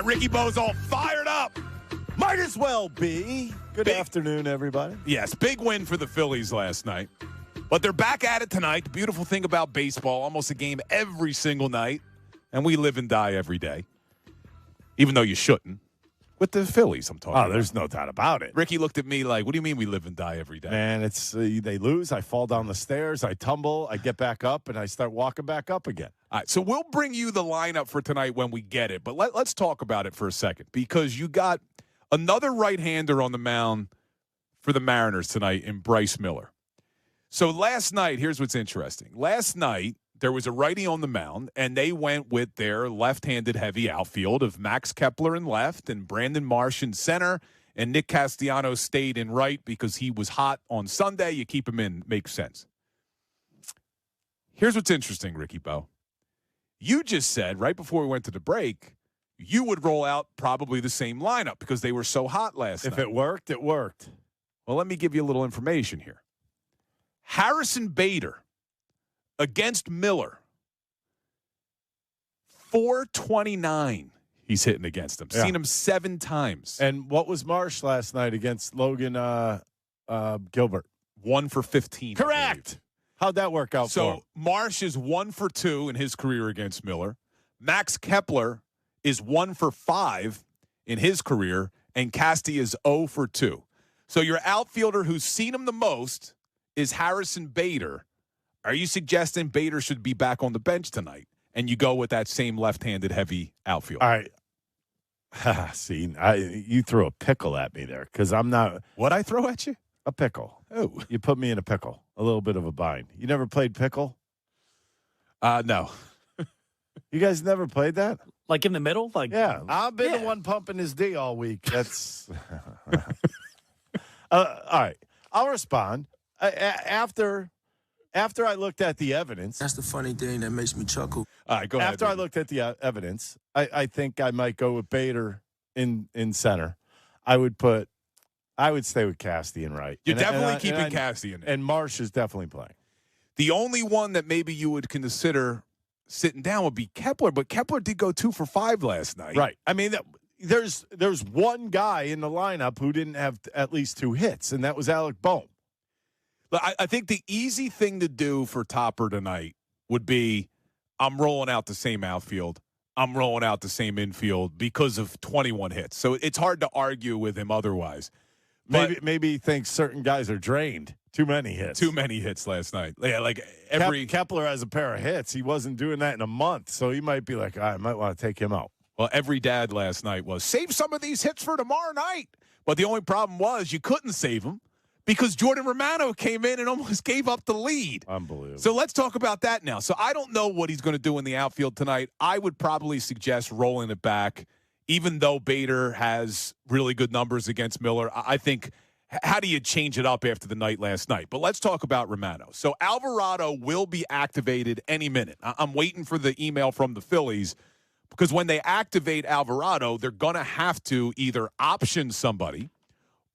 Ricky Bo's all fired up. Might as well be. Good afternoon, everybody. Yes, big win for the Phillies last night. But they're back at it tonight. The beautiful thing about baseball, almost a game every single night. And we live and die every day. Even though you shouldn't. With the Phillies, I'm talking about. There's no doubt about it. Ricky looked at me like, what do you mean we live and die every day? Man, it's they lose. I fall down the stairs. I tumble. I get back up, and I start walking back up again. All right, so we'll bring you the lineup for tonight when we get it. But let's talk about it for a second. Because you got another right-hander on the mound for the Mariners tonight in Bryce Miller. So last night, here's what's interesting. Last night, there was a righty on the mound, and they went with their left-handed heavy outfield of Max Kepler in left and Brandon Marsh in center, and Nick Castellanos stayed in right because he was hot on Sunday. You keep him in. Makes sense. Here's what's interesting, Ricky Bo. You just said right before we went to the break, you would roll out probably the same lineup because they were so hot last night. If it worked, it worked. Well, let me give you a little information here. Harrison Bader against Miller, 429 he's hitting against him. Yeah. Seen him 7 times. And what was Marsh last night against Logan Gilbert? 1 for 15. Correct. How'd that work out for him? So Marsh is 1 for 2 in his career against Miller. Max Kepler is 1 for 5 in his career, and Casty is 0 for 2. So your outfielder who's seen him the most is Harrison Bader. Are you suggesting Bader should be back on the bench tonight and you go with that same left-handed heavy outfield? All right. See, you threw a pickle at me there because I'm not. What'd I throw at you? A pickle. Oh. You put me in a pickle, a little bit of a bind. You never played pickle? No. You guys never played that? Like in the middle? Like Yeah. I've been the one pumping his D all week. That's all right. I'll respond. After I looked at the evidence. That's the funny thing that makes me chuckle. All right, go ahead. After I looked at the evidence, I think I might go with Bader in center. I would stay with Casty in right. You're definitely keeping Casty in there. And Marsh is definitely playing. The only one that maybe you would consider sitting down would be Kepler, but Kepler did go 2 for 5 last night. Right. I mean, there's one guy in the lineup who didn't have at least 2 hits, and that was Alec Bohm. But I think the easy thing to do for Topper tonight would be I'm rolling out the same outfield. I'm rolling out the same infield because of 21 hits. So it's hard to argue with him otherwise. Maybe he thinks certain guys are drained. Too many hits. Too many hits last night. Yeah, like Kepler has a pair of hits. He wasn't doing that in a month, so he might be like, I might want to take him out. Well, every dad last night was save some of these hits for tomorrow night. But the only problem was you couldn't save them because Jordan Romano came in and almost gave up the lead. Unbelievable. So let's talk about that now. So I don't know what he's going to do in the outfield tonight. I would probably suggest rolling it back, even though Bader has really good numbers against Miller. I think, how do you change it up after the night last night? But let's talk about Romano. So Alvarado will be activated any minute. I'm waiting for the email from the Phillies because when they activate Alvarado, they're going to have to either option somebody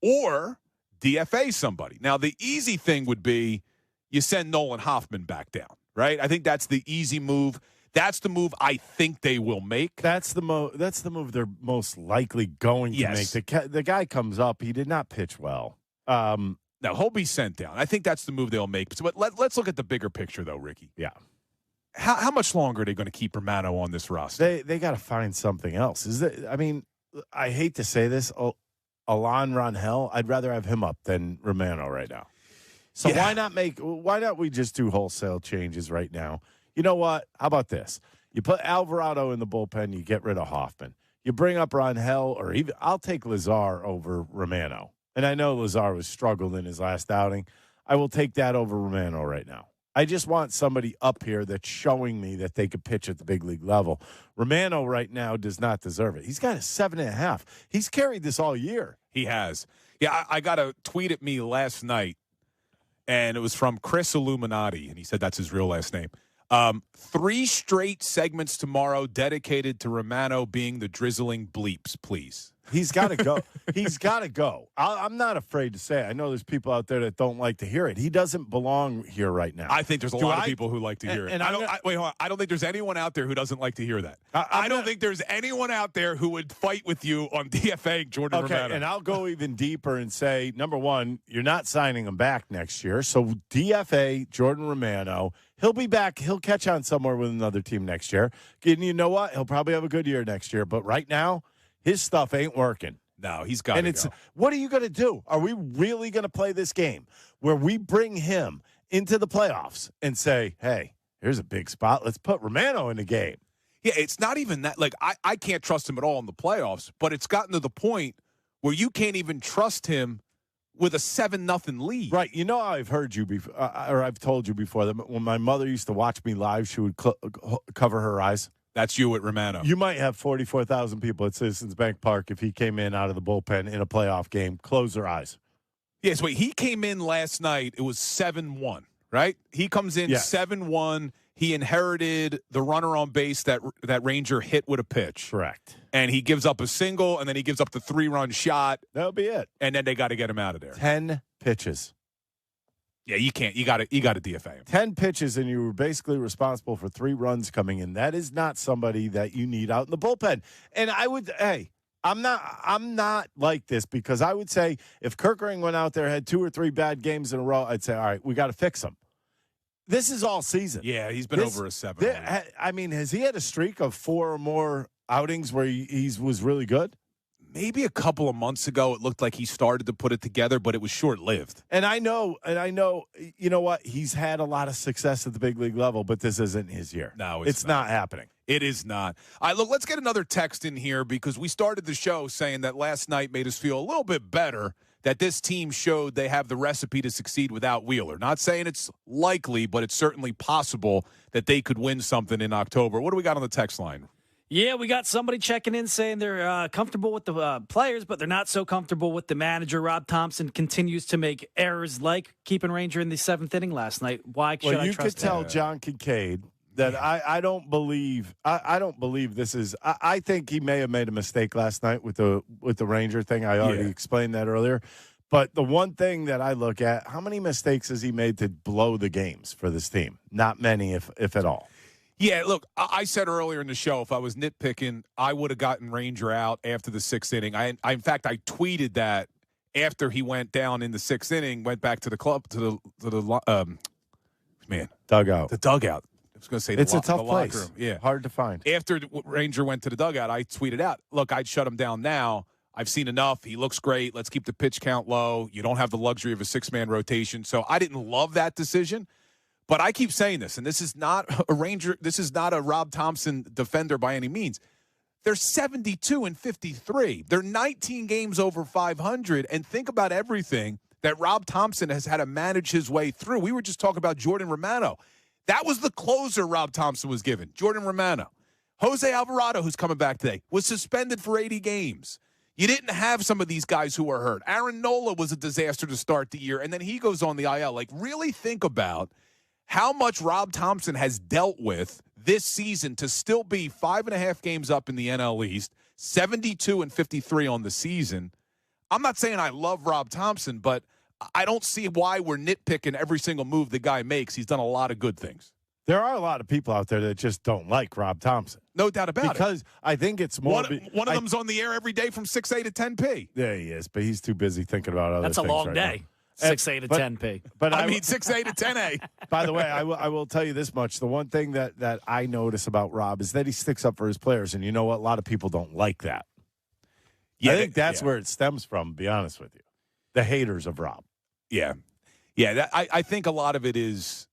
or DFA somebody. Now, the easy thing would be you send Nolan Hoffman back down, right? I think that's the easy move. That's the move I think they will make. That's the move they're most likely going to make. The guy comes up. He did not pitch well. Now, he'll be sent down. I think that's the move they'll make. But let's look at the bigger picture, though, Ricky. Yeah. How much longer are they going to keep Romano on this roster? They got to find something else. I hate to say this, Alon Rangel, I'd rather have him up than Romano right now. So why not we just do wholesale changes right now? You know what? How about this? You put Alvarado in the bullpen, you get rid of Hoffman. You bring up Rangel, or even I'll take Lazar over Romano. And I know Lazar was struggled in his last outing. I will take that over Romano right now. I just want somebody up here that's showing me that they could pitch at the big league level. Romano right now does not deserve it. He's got a 7.5. He's carried this all year. He has. Yeah, I got a tweet at me last night, and it was from Chris Illuminati, and he said that's his real last name. 3 straight segments tomorrow dedicated to Romano being the drizzling bleeps, please. He's got to go. He's got to go. I'm not afraid to say it. I know there's people out there that don't like to hear it. He doesn't belong here right now. I think there's a lot of people who like to hear it. And wait, hold on. I don't think there's anyone out there who doesn't like to hear that. I don't think there's anyone out there who would fight with you on DFA Jordan Romano. And I'll go even deeper and say, number one, you're not signing him back next year. So DFA Jordan Romano, he'll be back. He'll catch on somewhere with another team next year. And you know what? He'll probably have a good year next year. But right now, his stuff ain't working. No, he's got to go. What are you going to do? Are we really going to play this game where we bring him into the playoffs and say, hey, here's a big spot. Let's put Romano in the game. Yeah, it's not even that. Like, I can't trust him at all in the playoffs, but it's gotten to the point where you can't even trust him with a 7-0 lead. Right. You know, I've heard you before, or I've told you before that when my mother used to watch me live, she would cover her eyes. That's you at Romano. You might have 44,000 people at Citizens Bank Park if he came in out of the bullpen in a playoff game. Close their eyes. Yes, wait. He came in last night. It was 7-1, right? He comes in 7-1. He inherited the runner on base that Ranger hit with a pitch. Correct. And he gives up a single, and then he gives up the 3-run shot. That'll be it. And then they got to get him out of there. 10 pitches. Yeah, you can't. You got to DFA him. 10 pitches, and you were basically responsible for 3 runs coming in. That is not somebody that you need out in the bullpen. And I'm not like this because I would say if Kerkering went out there, had 2 or 3 bad games in a row, I'd say, all right, we got to fix him. This is all season. Yeah, he's been over a 7. I mean, has he had a streak of 4 or more outings where he was really good? Maybe a couple of months ago, it looked like he started to put it together, but it was short-lived. And I know, you know what? He's had a lot of success at the big league level, but this isn't his year. No, it's not happening. It is not. All right, look, let's get another text in here because we started the show saying that last night made us feel a little bit better that this team showed they have the recipe to succeed without Wheeler. Not saying it's likely, but it's certainly possible that they could win something in October. What do we got on the text line? Yeah, we got somebody checking in saying they're comfortable with the players, but they're not so comfortable with the manager. Rob Thompson continues to make errors like keeping Ranger in the 7th inning last night. Why should I trust him? You could tell John Kincaid that I don't believe this is. I think he may have made a mistake last night with the Ranger thing. I already explained that earlier. But the one thing that I look at, how many mistakes has he made to blow the games for this team? Not many, if at all. Yeah, look, I said earlier in the show, if I was nitpicking, I would have gotten Ranger out after the 6th inning. In fact, I tweeted that after he went down in the 6th inning, went back to the club, to the dugout. The dugout. I was going to say it's a tough place. Room. Yeah, hard to find. After Ranger went to the dugout, I tweeted out, look, I'd shut him down now. I've seen enough. He looks great. Let's keep the pitch count low. You don't have the luxury of a 6-man rotation. So I didn't love that decision. But I keep saying this, and this is not a Ranger. This is not a Rob Thompson defender by any means. They're 72-53. They're 19 games over 500. And think about everything that Rob Thompson has had to manage his way through. We were just talking about Jordan Romano. That was the closer Rob Thompson was given, Jordan Romano. Jose Alvarado, who's coming back today, was suspended for 80 games. You didn't have some of these guys who were hurt. Aaron Nola was a disaster to start the year, and then he goes on the IL. Like, really think about how much Rob Thompson has dealt with this season to still be 5.5 games up in the NL East, 72-53 on the season. I'm not saying I love Rob Thompson, but I don't see why we're nitpicking every single move the guy makes. He's done a lot of good things. There are a lot of people out there that just don't like Rob Thompson. No doubt about it. Because I think it's more... One of them's on the air every day from 6A to 10P. There he is, but he's too busy thinking about other things. That's a long right day. Now. 6A to 10P. But I mean 6A to 10A. By the way, I will tell you this much. The one thing that I notice about Rob is that he sticks up for his players. And you know what? A lot of people don't like that. Yeah, I think that's where it stems from, to be honest with you. The haters of Rob. Yeah. Yeah, I think a lot of it is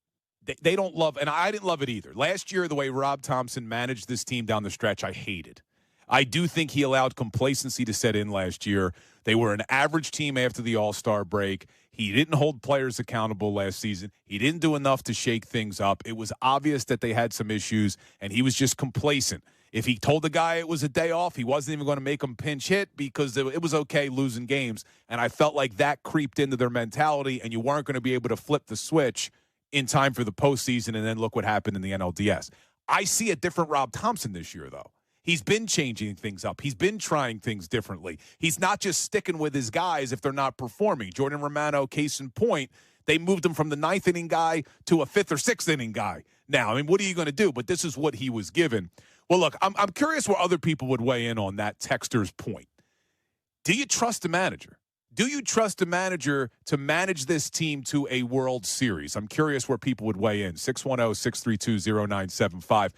they don't love, and I didn't love it either. Last year, the way Rob Thompson managed this team down the stretch, I hated. I do think he allowed complacency to set in last year. They were an average team after the All-Star break. He didn't hold players accountable last season. He didn't do enough to shake things up. It was obvious that they had some issues, and he was just complacent. If he told the guy it was a day off, he wasn't even going to make him pinch hit because it was okay losing games. And I felt like that creeped into their mentality, and you weren't going to be able to flip the switch in time for the postseason, and then look what happened in the NLDS. I see a different Rob Thompson this year, though. He's been changing things up. He's been trying things differently. He's not just sticking with his guys if they're not performing. Jordan Romano, case in point, they moved him from the 9th inning guy to a 5th or 6th inning guy. Now, I mean, what are you going to do? But this is what he was given. Well, look, I'm curious where other people would weigh in on that texter's point. Do you trust the manager? Do you trust the manager to manage this team to a World Series? I'm curious where people would weigh in. 610-632-0975.